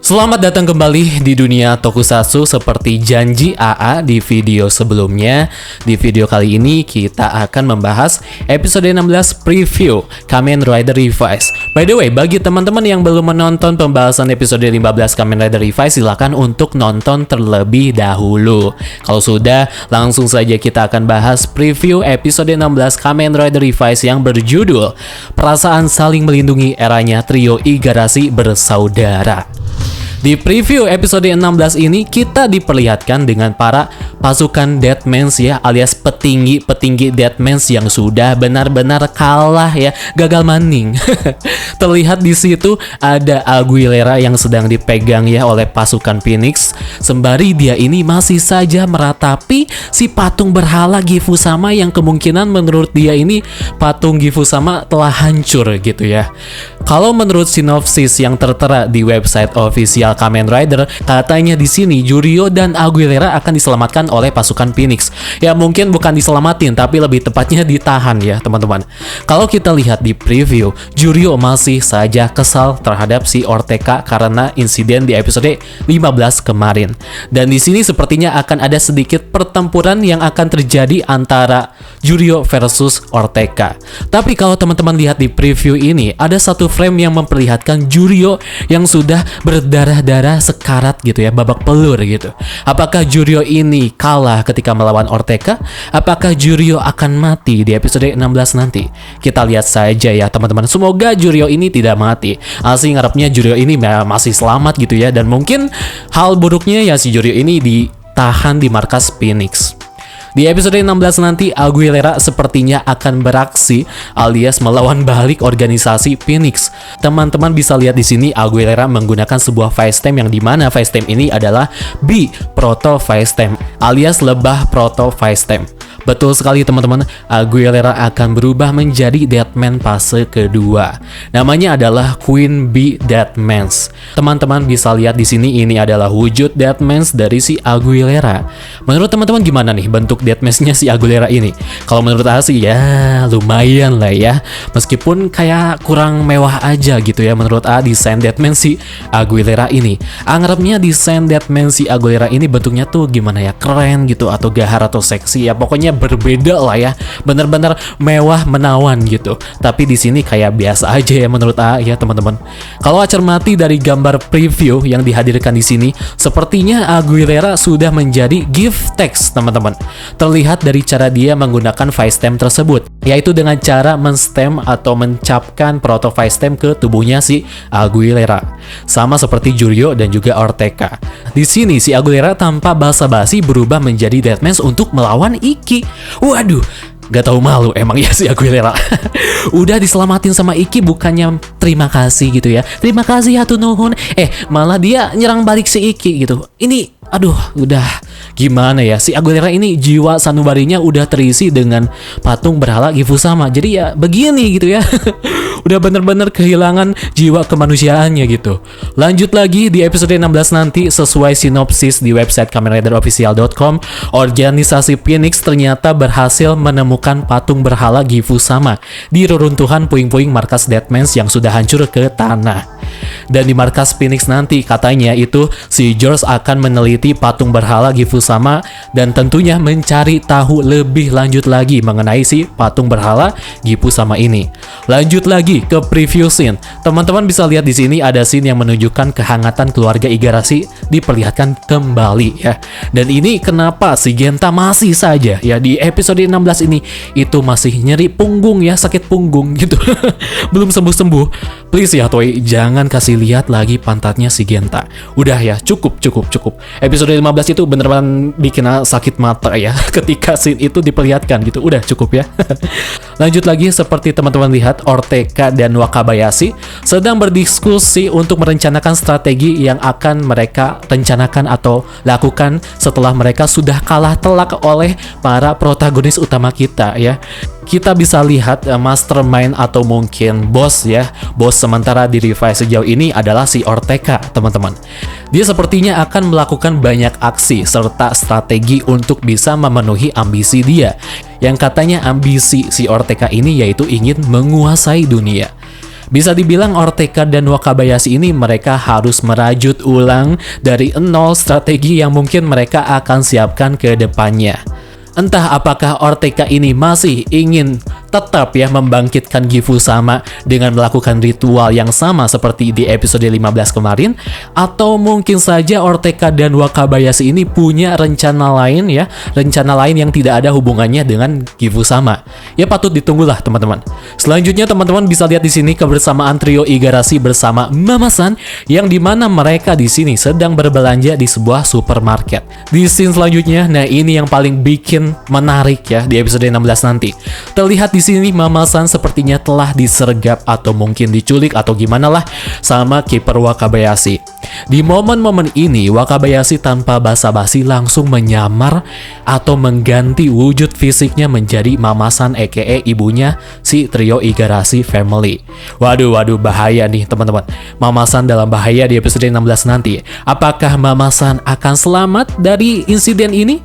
Selamat datang kembali di dunia Tokusatsu. Seperti janji AA di video sebelumnya, di video kali ini kita akan membahas episode 16 preview Kamen Rider Revised. By the way, bagi teman-teman yang belum menonton pembahasan episode 15 Kamen Rider Revised, silakan untuk nonton terlebih dahulu. Kalau sudah, langsung saja kita akan bahas preview episode 16 Kamen Rider Revised yang berjudul Perasaan Saling Melindungi Eranya Trio Igarashi Bersaudara. Di preview episode 16 ini kita diperlihatkan dengan para pasukan Deadmans ya, alias petinggi Deadmans yang sudah benar-benar kalah ya, gagal maning. Terlihat di situ ada Aguilera yang sedang dipegang ya oleh pasukan Phoenix, sembari dia ini masih saja meratapi si patung berhala Gifusama yang kemungkinan menurut dia ini patung Gifusama telah hancur gitu ya. Kalau menurut sinopsis yang tertera di website official Kamen Rider, katanya di sini Juryo dan Aguilera akan diselamatkan oleh pasukan Phoenix. Ya mungkin bukan diselamatin, tapi lebih tepatnya ditahan ya teman-teman. Kalau kita lihat di preview, Juryo masih saja kesal terhadap si Ortega karena insiden di episode 15 kemarin. Dan di sini sepertinya akan ada sedikit pertempuran yang akan terjadi antara Juryo versus Ortega. Tapi kalau teman-teman lihat di preview ini, ada satu frame yang memperlihatkan Juryo yang sudah berdarah-darah sekarat gitu ya, babak pelur gitu. Apakah Juryo ini kalah ketika melawan Ortega? Apakah Juryo akan mati di episode 16 nanti? Kita lihat saja ya teman-teman. Semoga Juryo ini tidak mati. Asli ngarepnya Juryo ini masih selamat gitu ya. Dan mungkin hal buruknya ya si Juryo ini ditahan di markas Phoenix. Di episode 16 nanti Aguilera sepertinya akan beraksi alias melawan balik organisasi Phoenix. Teman-teman bisa lihat di sini Aguilera menggunakan sebuah Facetime yang dimana Facetime ini adalah B Proto Facetime alias lebah Proto Facetime. Betul sekali teman-teman, Aguilera akan berubah menjadi Deadman fase kedua. Namanya adalah Queen Bee Deadmans. Teman-teman bisa lihat di sini ini adalah wujud Deadmans dari si Aguilera. Menurut teman-teman gimana nih bentuk Deadmans-nya si Aguilera ini? Kalau menurut A sih ya lumayan lah ya. Meskipun kayak kurang mewah aja gitu ya menurut A desain Deadman si Aguilera ini. Anggapnya desain Deadman si Aguilera ini bentuknya tuh gimana ya, keren gitu atau gahar atau seksi ya, pokoknya berbeda lah ya, benar-benar mewah menawan gitu. Tapi di sini kayak biasa aja ya menurut A ya teman-teman. Kalau cermati dari gambar preview yang dihadirkan di sini, sepertinya Aguilera sudah menjadi gift text teman-teman. Terlihat dari cara dia menggunakan Facetime tersebut, yaitu dengan cara men-stem atau mencapkan proto Facetime ke tubuhnya si Aguilera. Sama seperti Juryo dan juga Ortega. Di sini si Aguilera tanpa basa-basi berubah menjadi Deadmans untuk melawan Iki. Waduh, gak tahu malu emang ya si Aguilera. Udah diselamatin sama Iki bukannya terima kasih gitu ya. Terima kasih hatur nuhun. Malah dia nyerang balik si Iki gitu. Ini aduh, udah gimana ya, si Aguilera ini jiwa sanubarinya udah terisi dengan patung berhala Gifusama. Jadi ya begini gitu ya. Udah bener-bener kehilangan jiwa kemanusiaannya gitu. Lanjut lagi di episode 16 nanti, sesuai sinopsis di website KamenRiderOfficial.com, organisasi Phoenix ternyata berhasil menemukan patung berhala Gifusama di reruntuhan puing-puing markas Deadmans yang sudah hancur ke tanah. Dan di markas Phoenix nanti katanya itu si George akan meneliti patung berhala Gifusama dan tentunya mencari tahu lebih lanjut lagi mengenai si patung berhala Gifusama ini. Lanjut lagi ke preview scene. Teman-teman bisa lihat di sini ada scene yang menunjukkan kehangatan keluarga Igarashi diperlihatkan kembali ya. Dan ini kenapa si Genta masih saja ya di episode 16 ini itu masih nyeri punggung ya, sakit punggung gitu. Belum sembuh-sembuh. Please ya Toei, jangan kasih lihat lagi pantatnya si Genta. Udah ya, cukup. Episode 15 itu beneran bikin sakit mata ya ketika scene itu diperlihatkan gitu. Udah cukup ya. Lanjut lagi, seperti teman-teman lihat, Ortega dan Wakabayashi sedang berdiskusi untuk merencanakan strategi yang akan mereka rencanakan atau lakukan setelah mereka sudah kalah telak oleh para protagonis utama kita ya. kita bisa lihat mastermind atau mungkin bos ya, bos sementara di Revise sejauh ini adalah si Ortega, teman-teman. Dia sepertinya akan melakukan banyak aksi serta strategi untuk bisa memenuhi ambisi dia, yang katanya ambisi si Ortega ini yaitu ingin menguasai dunia. Bisa dibilang Ortega dan Wakabayashi ini mereka harus merajut ulang dari nol strategi yang mungkin mereka akan siapkan ke depannya. Entah apakah Ortega ini masih ingin tetap ya membangkitkan Gifu sama dengan melakukan ritual yang sama seperti di episode 15 kemarin, atau mungkin saja Ortega dan Wakabayashi ini punya rencana lain ya, rencana lain yang tidak ada hubungannya dengan Gifu sama. Ya patut ditunggulah teman-teman. Selanjutnya teman-teman bisa lihat di sini kebersamaan trio Igarashi bersama Mama-san yang dimana mereka di sini sedang berbelanja di sebuah supermarket. Di scene selanjutnya, nah ini yang paling bikin menarik ya di episode 16 nanti. Terlihat di sini Mama-san sepertinya telah disergap atau mungkin diculik atau gimana lah sama kiper Wakabayashi. Di momen-momen ini Wakabayashi tanpa basa-basi langsung menyamar atau mengganti wujud fisiknya menjadi Mama-san aka ibunya si trio Igarashi family. Waduh bahaya nih teman-teman. Mama-san dalam bahaya di episode 16 nanti. Apakah Mama-san akan selamat dari insiden ini?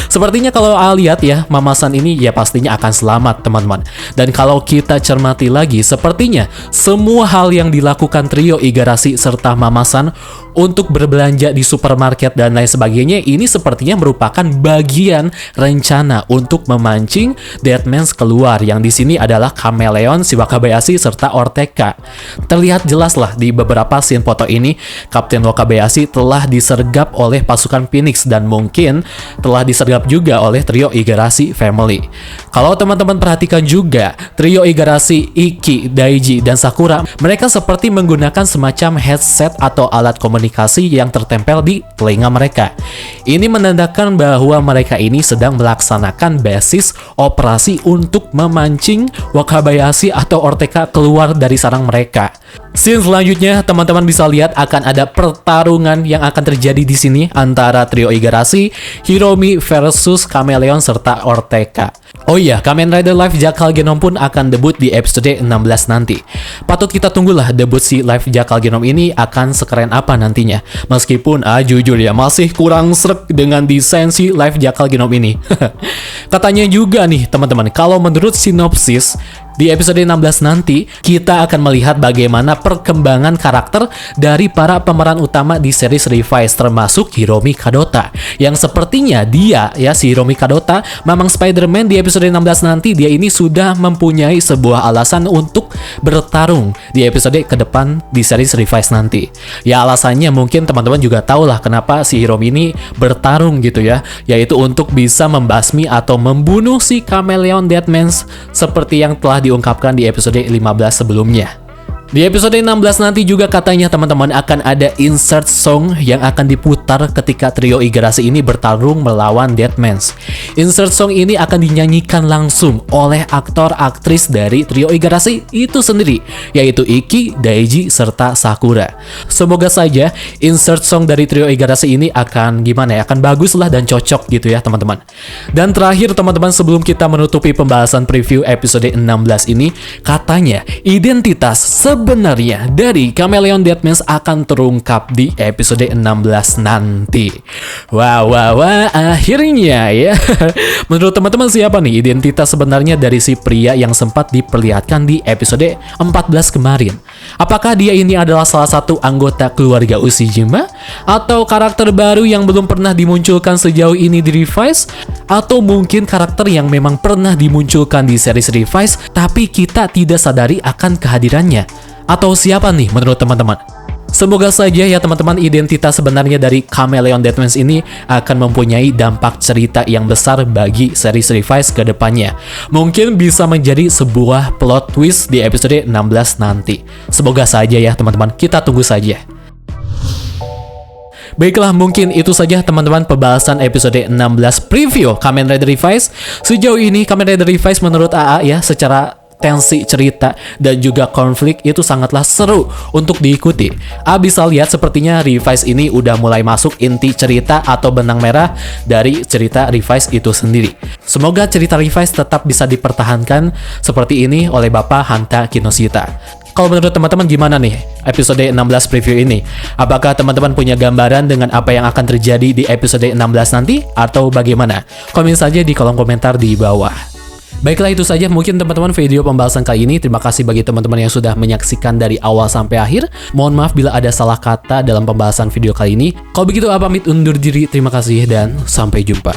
Sepertinya kalau lihat ya, Mama-san ini ya pastinya akan selamat teman-teman. Dan kalau kita cermati lagi, sepertinya semua hal yang dilakukan trio Igarashi serta Mama-san untuk berbelanja di supermarket dan lain sebagainya ini sepertinya merupakan bagian rencana untuk memancing Deadman keluar, yang di sini adalah Chameleon, si Wakabayashi serta Ortega. Terlihat jelas lah di beberapa scene foto ini Kapten Wakabayashi telah disergap oleh pasukan Phoenix dan mungkin telah disergap juga oleh trio Igarashi family. Kalau teman-teman perhatikan juga, trio Igarashi, Ikki, Daiji, dan Sakura mereka seperti menggunakan semacam headset atau alat komunikasi yang tertempel di telinga mereka. Ini menandakan bahwa mereka ini sedang melaksanakan basis operasi untuk memancing Wakabayashi atau Ortega keluar dari sarang mereka. Scene selanjutnya teman-teman bisa lihat akan ada pertarungan yang akan terjadi di sini antara trio Igarashi, Hiromi versus Chameleon serta Ortega. Oh iya, Kamen Rider Live Jackal Genom pun akan debut di episode 16 nanti. Patut kita tunggulah debut si Live Jackal Genom ini akan sekeren apa nantinya. Meskipun jujur ya masih kurang srek dengan desain si Live Jackal Genom ini. Katanya juga nih teman-teman, kalau menurut sinopsis di episode 16 nanti, kita akan melihat bagaimana perkembangan karakter dari para pemeran utama di series Revise, termasuk Hiromi Kadota. Yang sepertinya dia, ya si Hiromi Kadota, Mamang Spider-Man di episode 16 nanti, dia ini sudah mempunyai sebuah alasan untuk bertarung di episode ke depan di series Revise nanti. Ya alasannya mungkin teman-teman juga tahu lah kenapa si Hiromi ini bertarung gitu ya, yaitu untuk bisa membasmi atau membunuh si Chameleon Deadman seperti yang telah diungkapkan di episode 15 sebelumnya. Di episode 16 nanti juga katanya teman-teman akan ada insert song yang akan diputar ketika trio Igarashi ini bertarung melawan Deadman. Insert song ini akan dinyanyikan langsung oleh aktor-aktris dari trio Igarashi itu sendiri, yaitu Ikki, Daiji, serta Sakura. Semoga saja insert song dari trio Igarashi ini akan gimana ya, akan bagus lah dan cocok gitu ya teman-teman. Dan terakhir teman-teman, sebelum kita menutupi pembahasan preview episode 16 ini, katanya identitas sebenarnya dari Chameleon Deadman akan terungkap di episode 16 nanti. Wah, akhirnya ya. Menurut teman-teman siapa nih identitas sebenarnya dari si pria yang sempat diperlihatkan di episode 14 kemarin? Apakah dia ini adalah salah satu anggota keluarga Ushijima? Atau karakter baru yang belum pernah dimunculkan sejauh ini di Revise? Atau mungkin karakter yang memang pernah dimunculkan di series Revise tapi kita tidak sadari akan kehadirannya? Atau siapa nih menurut teman-teman? Semoga saja ya teman-teman identitas sebenarnya dari Chameleon Deadman ini akan mempunyai dampak cerita yang besar bagi series Revise ke depannya. Mungkin bisa menjadi sebuah plot twist di episode 16 nanti. Semoga saja ya teman-teman, kita tunggu saja. Baiklah, mungkin itu saja teman-teman pembahasan episode 16 preview Kamen Rider Revise. Sejauh ini Kamen Rider Revise menurut AA ya secara tensi cerita dan juga konflik itu sangatlah seru untuk diikuti. Bisa lihat sepertinya Revise ini udah mulai masuk inti cerita atau benang merah dari cerita Revise itu sendiri. Semoga cerita Revise tetap bisa dipertahankan seperti ini oleh Bapak Hanta Kinoshita. Kalau menurut teman-teman gimana nih episode 16 preview ini? Apakah teman-teman punya gambaran dengan apa yang akan terjadi di episode 16 nanti? Atau bagaimana? Komen saja di kolom komentar di bawah. Baiklah, itu saja mungkin teman-teman video pembahasan kali ini. Terima kasih bagi teman-teman yang sudah menyaksikan dari awal sampai akhir. Mohon maaf bila ada salah kata dalam pembahasan video kali ini. Kalau begitu, pamit undur diri. Terima kasih dan sampai jumpa.